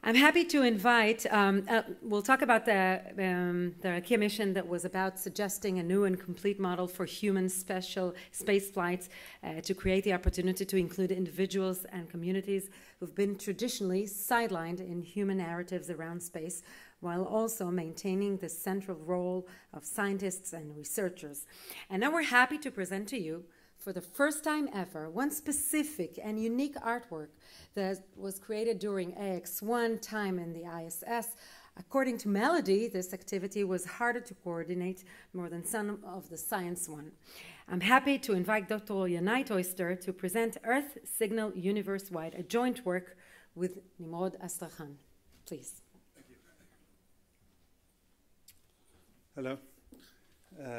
I'm happy to invite, we'll talk about the Rakia Mission that was about suggesting a new and complete model for human special space flights to create the opportunity to include individuals and communities who've been traditionally sidelined in human narratives around space, while also maintaining the central role of scientists and researchers. And now we're happy to present to you, for the first time ever, one specific and unique artwork that was created during AX1 time in the ISS. According to Melody, this activity was harder to coordinate more than some of the science one. I'm happy to invite Dr. Yanai Toister to present Earth Signal Universe-Wide, a joint work with Nimrod Astrakhan. Please. Thank you. Hello.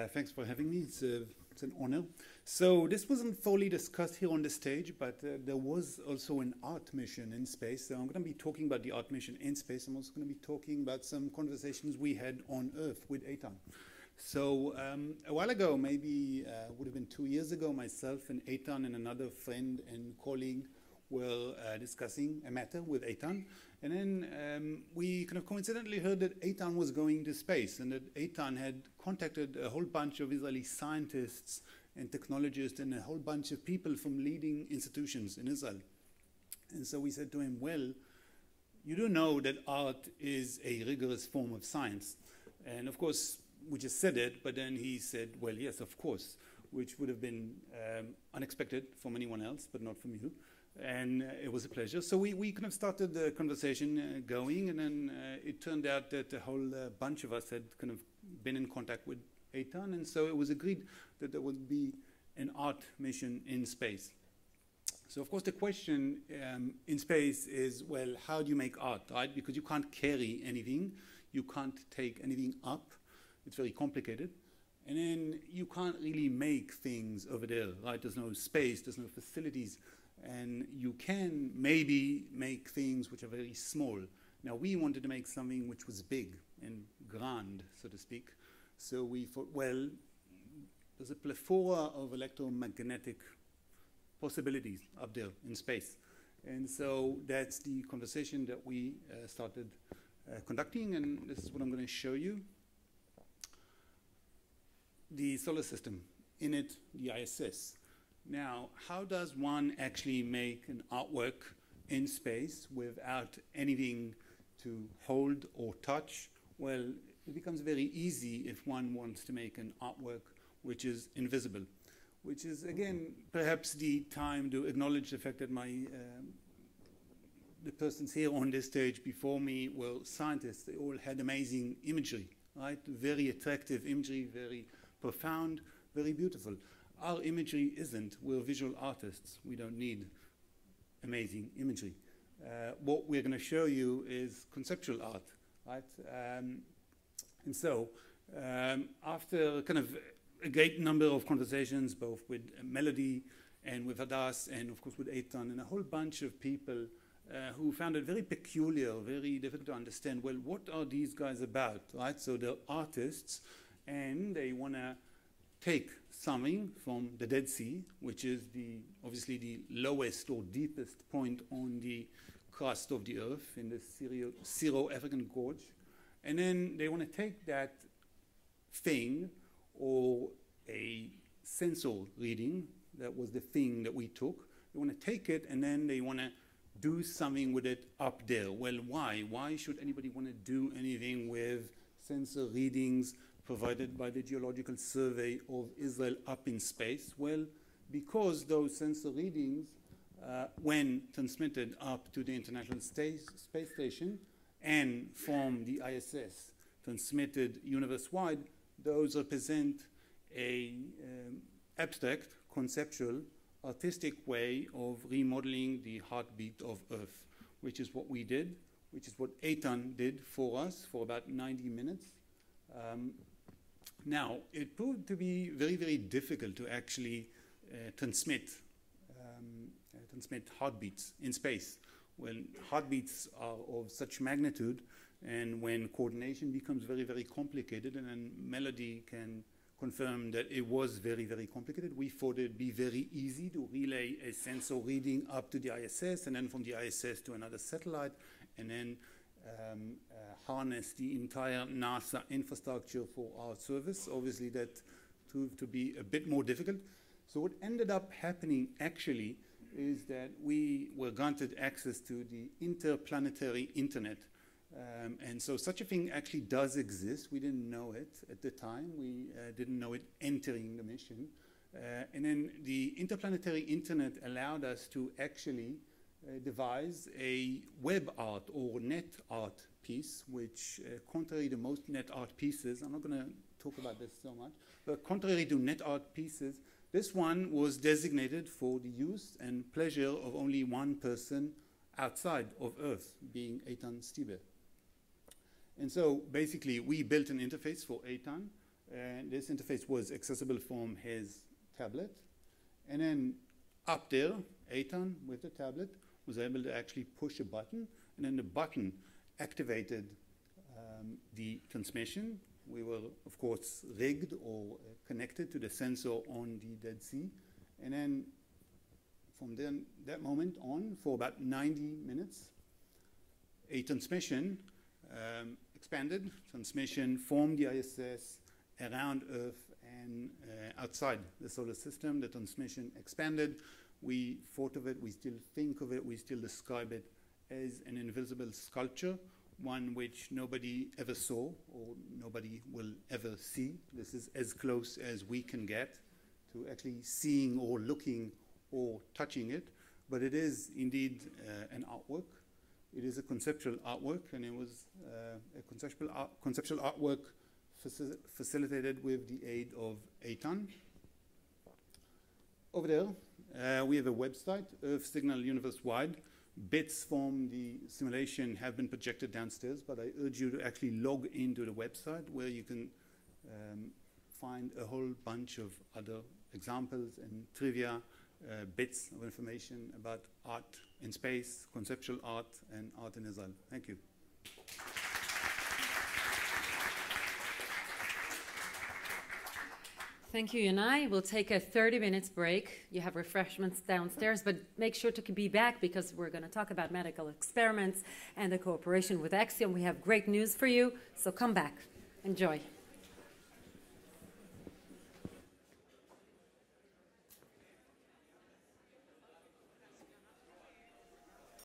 Thanks for having me. It's an honor. So this wasn't fully discussed here on the stage, but there was also an art mission in space. So I'm going to be talking about the art mission in space. I'm also going to be talking about some conversations we had on Earth with Eitan. So a while ago, maybe would have been 2 years ago, myself and Eitan and another friend and colleague were discussing a matter with Eitan. And then we kind of coincidentally heard that Eitan was going to space and that Eitan had contacted a whole bunch of Israeli scientists and technologists and a whole bunch of people from leading institutions in Israel. And so we said to him, well, you do know that art is a rigorous form of science. And of course, we just said it, but then he said, well, yes, of course, which would have been unexpected from anyone else, but not from you. And it was a pleasure. So we kind of started the conversation going, and then it turned out that a whole bunch of us had kind of been in contact with Eitan, and so it was agreed that there would be an art mission in space. So of course the question in space is, well, how do you make art, right? Because you can't carry anything, you can't take anything up, it's very complicated. And then you can't really make things over there, right? There's no space, there's no facilities. And you can maybe make things which are very small. Now, we wanted to make something which was big and grand, so to speak. So we thought, well, there's a plethora of electromagnetic possibilities up there in space. And so that's the conversation that we started conducting, and this is what I'm going to show you. The solar system, in it, the ISS. Now, how does one actually make an artwork in space without anything to hold or touch? Well, it becomes very easy if one wants to make an artwork which is invisible, which is, again, perhaps the time to acknowledge the fact that the persons here on this stage before me were scientists. They all had amazing imagery, right? Very attractive imagery, very profound, very beautiful. Our imagery isn't. We're visual artists. We don't need amazing imagery. What we're going to show you is conceptual art, right? And so, after kind of a great number of conversations, both with Melody and with Hadas, and of course with Eitan, and a whole bunch of people who found it very peculiar, very difficult to understand, well, what are these guys about, right? So they're artists, and they want to take something from the Dead Sea, which is obviously the lowest or deepest point on the crust of the Earth in the Syro-African Gorge. And then they want to take that thing, or a sensor reading, that was the thing that we took. They want to take it, and then they want to do something with it up there. Well, why? Why should anybody want to do anything with sensor readings provided by the Geological Survey of Israel up in space? Well, because those sensor readings, when transmitted up to the International Space Station and from the ISS transmitted universe-wide, those represent an abstract, conceptual, artistic way of remodeling the heartbeat of Earth, which is what we did, which is what Eitan did for us for about 90 minutes. Now, it proved to be very, very difficult to actually transmit heartbeats in space. When heartbeats are of such magnitude, and when coordination becomes very, very complicated, and then Melody can confirm that it was very, very complicated, we thought it'd be very easy to relay a sensor reading up to the ISS, and then from the ISS to another satellite, and then harness the entire NASA infrastructure for our service. Obviously, that proved to be a bit more difficult. So what ended up happening actually is that we were granted access to the interplanetary internet. And so such a thing actually does exist. We didn't know it at the time. We didn't know it entering the mission. And then the interplanetary internet allowed us to actually devise a web art or net art piece, which contrary to most net art pieces, I'm not going to talk about this so much, but contrary to net art pieces, this one was designated for the use and pleasure of only one person outside of Earth, being Eitan Stiebe. And so basically we built an interface for Eitan, and this interface was accessible from his tablet. And then up there, Eitan with the tablet was able to actually push a button, and then the button activated the transmission. We were, of course, rigged or connected to the sensor on the Dead Sea. And then from then, that moment on, for about 90 minutes, a transmission expanded, transmission from the ISS around Earth and outside the solar system. The transmission expanded. We thought of it, we still think of it, we still describe it as an invisible sculpture, one which nobody ever saw or nobody will ever see. This is as close as we can get to actually seeing or looking or touching it. But it is indeed an artwork. It is a conceptual artwork, and it was a conceptual artwork facilitated with the aid of Eitan. Over there, we have a website, Earth Signal Universe-wide. Bits from the simulation have been projected downstairs, but I urge you to actually log into the website where you can find a whole bunch of other examples and trivia, bits of information about art in space, conceptual art, and art in Israel. Thank you. Thank you, Yanai. We'll take a 30-minute break. You have refreshments downstairs, but make sure to be back because we're going to talk about medical experiments and the cooperation with Axiom. We have great news for you, so come back. Enjoy.